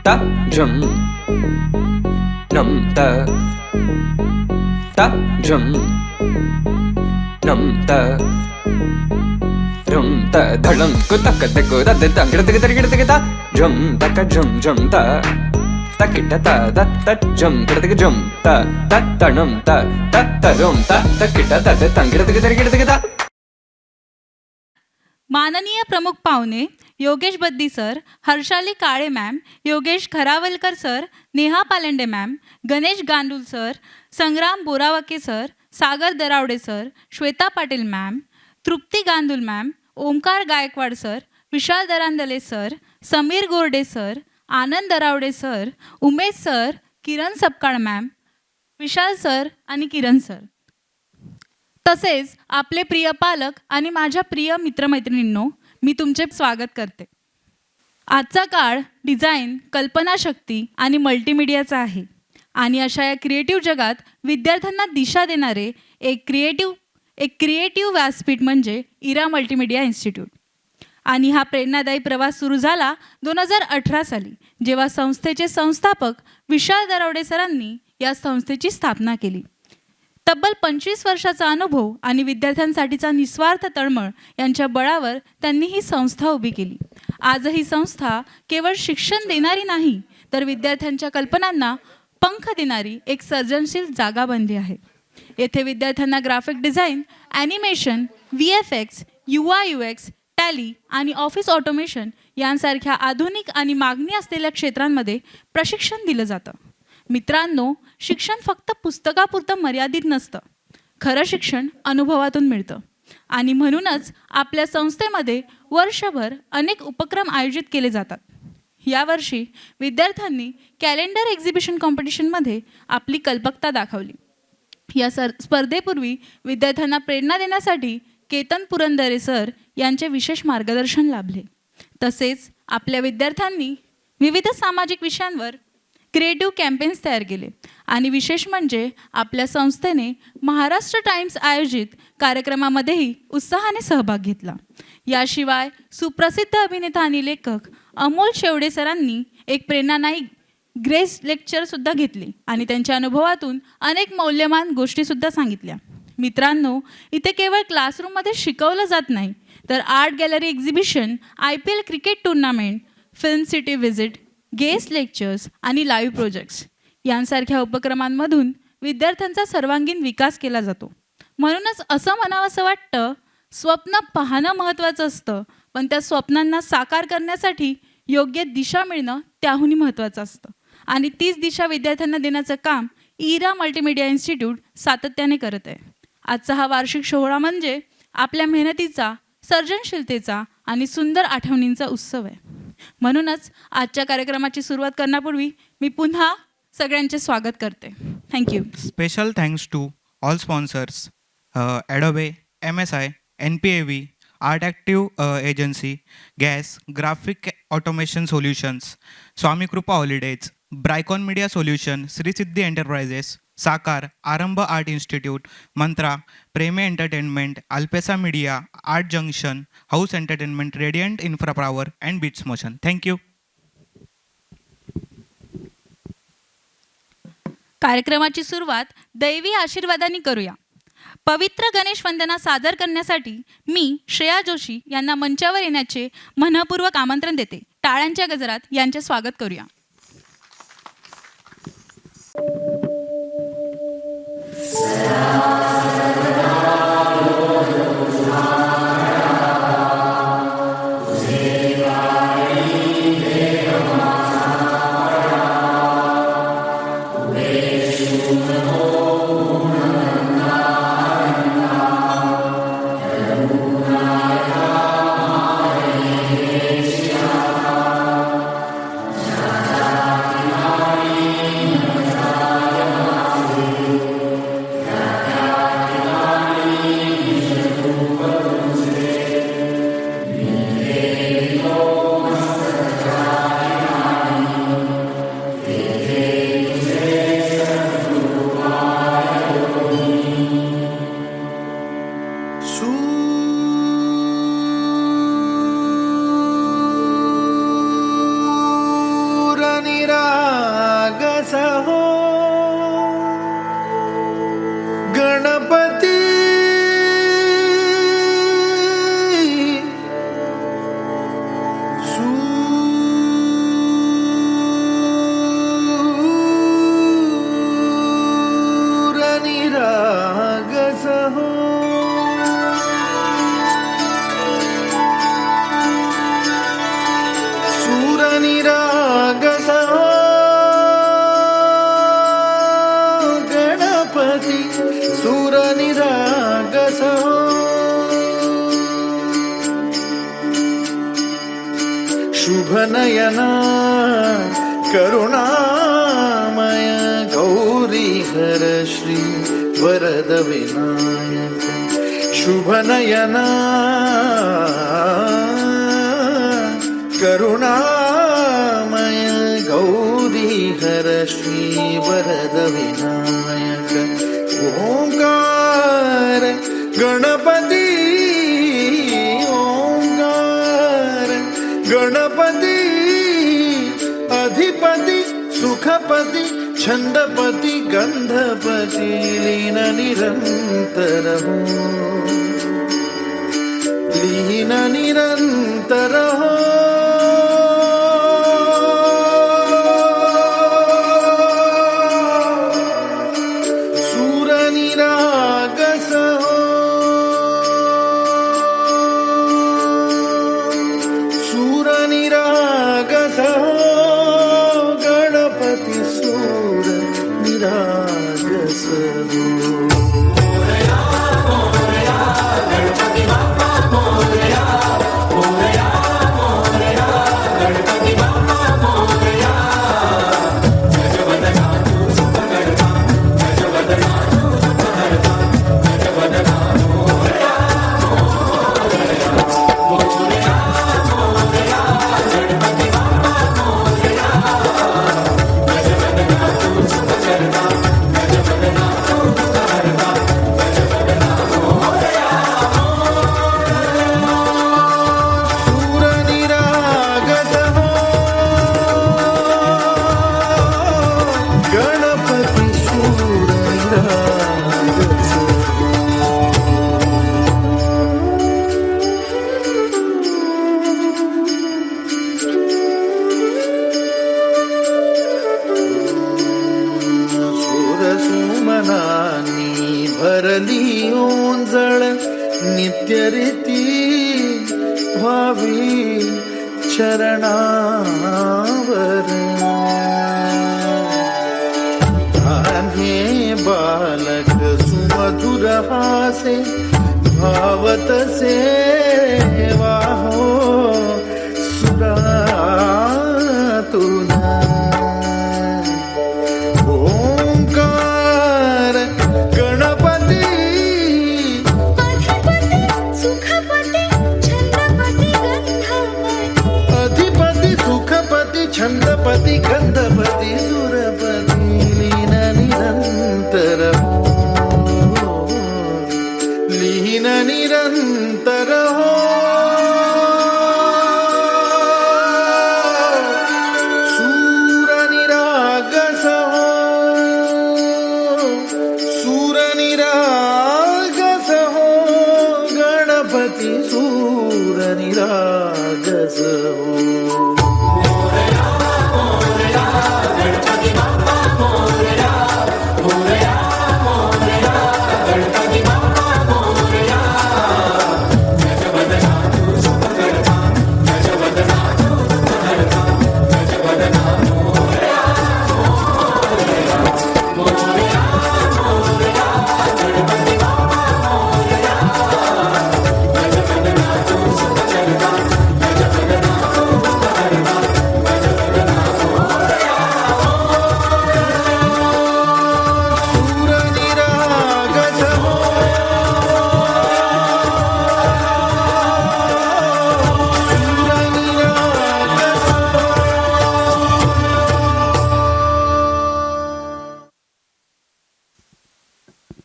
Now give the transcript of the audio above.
ta jum nam ta jum nam ta rum ta dhalam ko tak tak ko da da gida gida ta jum tak jum ta takita ta da ta jum gida jum ta tanam ta rum ta takita ta da gida ta. माननीय प्रमुख पाहुणे Yogesh Baddi sir, Harshali Kale ma'am, Yogesh Kharawalkar sir, Neha Palande ma'am, Ganesh Gandul sir, Sangram Boravke sir, Sagar Daravade sir, Shweta Patil ma'am, Trupti Gandul ma'am, Omkar Gaikwad sir, Vishal Darandale sir, Sameer Gorde sir, Anand Daravade sir, Umesh sir, Kiran Sapkal ma'am, Vishal sir आणि Kiran sir, तसेच आपले प्रिय पालक आणि माझ्या प्रिय मित्रमैत्रिणींनो, मी तुमचे स्वागत करते. आजचा काळ डिझाईन, कल्पनाशक्ती आणि मल्टीमीडियाचा आहे आणि अशा या क्रिएटिव्ह जगात विद्यार्थ्यांना दिशा देणारे एक क्रिएटिव्ह व्यासपीठ म्हणजे इरा मल्टीमीडिया इन्स्टिट्यूट. आणि हा प्रेरणादायी प्रवास सुरू झाला 2018 साली, जेव्हा संस्थेचे संस्थापक विशाल दरावडे सरांनी या संस्थेची स्थापना केली. तब्बल 25 वर्षाचा अनुभव आणि विद्यार्थ्यांसाठीचा निस्वार्थ तळमळ यांच्या बळावर त्यांनी ही संस्था उभी केली. आज ही संस्था केवळ शिक्षण देणारी नाही, तर विद्यार्थ्यांच्या कल्पनांना पंख देणारी एक सर्जनशील जागा बनली आहे. येथे विद्यार्थ्यांना graphic design, animation, VFX, UI/UX, tally आणि ऑफिस ऑटोमेशन यांसारख्या आधुनिक आणि मागणी असलेल्या क्षेत्रांमध्ये प्रशिक्षण दिलं जातं. मित्रांनो, शिक्षण फक्त पुस्तकापुरतं मर्यादित नसतं. खरं शिक्षण अनुभवातून मिळतं आणि म्हणूनच आपल्या संस्थेमध्ये वर्षभर अनेक उपक्रम आयोजित केले जातात. यावर्षी विद्यार्थ्यांनी कॅलेंडर एक्झिबिशन कॉम्पिटिशनमध्ये आपली कल्पकता दाखवली. या स्पर्धेपूर्वी विद्यार्थ्यांना प्रेरणा देण्यासाठी केतन पुरंदरे सर यांचे विशेष मार्गदर्शन लाभले. तसेच आपल्या विद्यार्थ्यांनी विविध सामाजिक विषयांवर क्रिएटिव्ह कॅम्पेन्स तयार केले आणि विशेष म्हणजे आपल्या संस्थेने महाराष्ट्र टाइम्स आयोजित कार्यक्रमामध्येही उत्साहाने सहभाग घेतला. याशिवाय सुप्रसिद्ध अभिनेता आणि लेखक अमोल शेवडे सरांनी एक प्रेरणादायी ग्रेस लेक्चरसुद्धा घेतले आणि त्यांच्या अनुभवातून अनेक मौल्यवान गोष्टीसुद्धा सांगितल्या. मित्रांनो, इथे केवळ क्लासरूममध्ये शिकवलं जात नाही, तर art gallery exhibition, IPL cricket tournament, film city visit, guest lectures आणि लाईव्ह प्रोजेक्ट्स यांसारख्या उपक्रमांमधून विद्यार्थ्यांचा सर्वांगीण विकास केला जातो. म्हणूनच असं म्हणावंसं वाटतं, स्वप्न पाहणं महत्त्वाचं असतं, पण त्या स्वप्नांना साकार करण्यासाठी योग्य दिशा मिळणं त्याहूनही महत्त्वाचं असतं. आणि तीच दिशा विद्यार्थ्यांना देण्याचं काम इरा मल्टीमीडिया इन्स्टिट्यूट सातत्याने करत आहे. आजचा हा वार्षिक सोहळा म्हणजे आपल्या मेहनतीचा, सर्जनशीलतेचा आणि सुंदर आठवणींचा उत्सव आहे. म्हणूनच आजच्या कार्यक्रमाची सुरुवात करण्यापूर्वी मी पुन्हा सगळ्यांचे स्वागत करते. Thank you. Special thanks to all sponsors, Adobe, MSI, NPAV, art active agency, gas, graphic automation solutions, Swami Kripa holidays, Braycon media solution, Shrisiddhi enterprises, Sakar, Aarambh art institute, Mantra, Preme entertainment, Alpesa media, art junction, house entertainment, radiant infra power and beats motion. Thank you. कार्यक्रमाची सुरुवात दैवी आशीर्वादाने करूया. पवित्र गणेश वंदना सादर करण्यासाठी मी श्रेया जोशी यांना मंचावर येण्याचे मनःपूर्वक आमंत्रण देते. टाळ्यांच्या गजरात यांचे स्वागत करूया. शुभनयना करुणामय गौरी हर श्री वरद विनायक शुभनयना करुणामय गौरी हर श्री वरद विनायक ओंकार गणपती ओंकार गणपती अधिपती सुखपती छंदपती गंधपती लीन निरंतर हो लीन निरंतर हो सूरनिरागस हो सूरनिरागस हो गणपती सूर निरागस हो सुमनानी भरली ओंजळ नित्य रीती व्हावी चरणावर आम्ही बालक सुमधुर हासे भावत सेवा हो सुरातून ओंकार गणपती अधिपती सुखपती छंदपती गंधपती सुरपती लीन निरंतर हो लीन निरंतर हो सूरनिरागस हो सूरनिरागस हो गणपती सूरनिरागस हो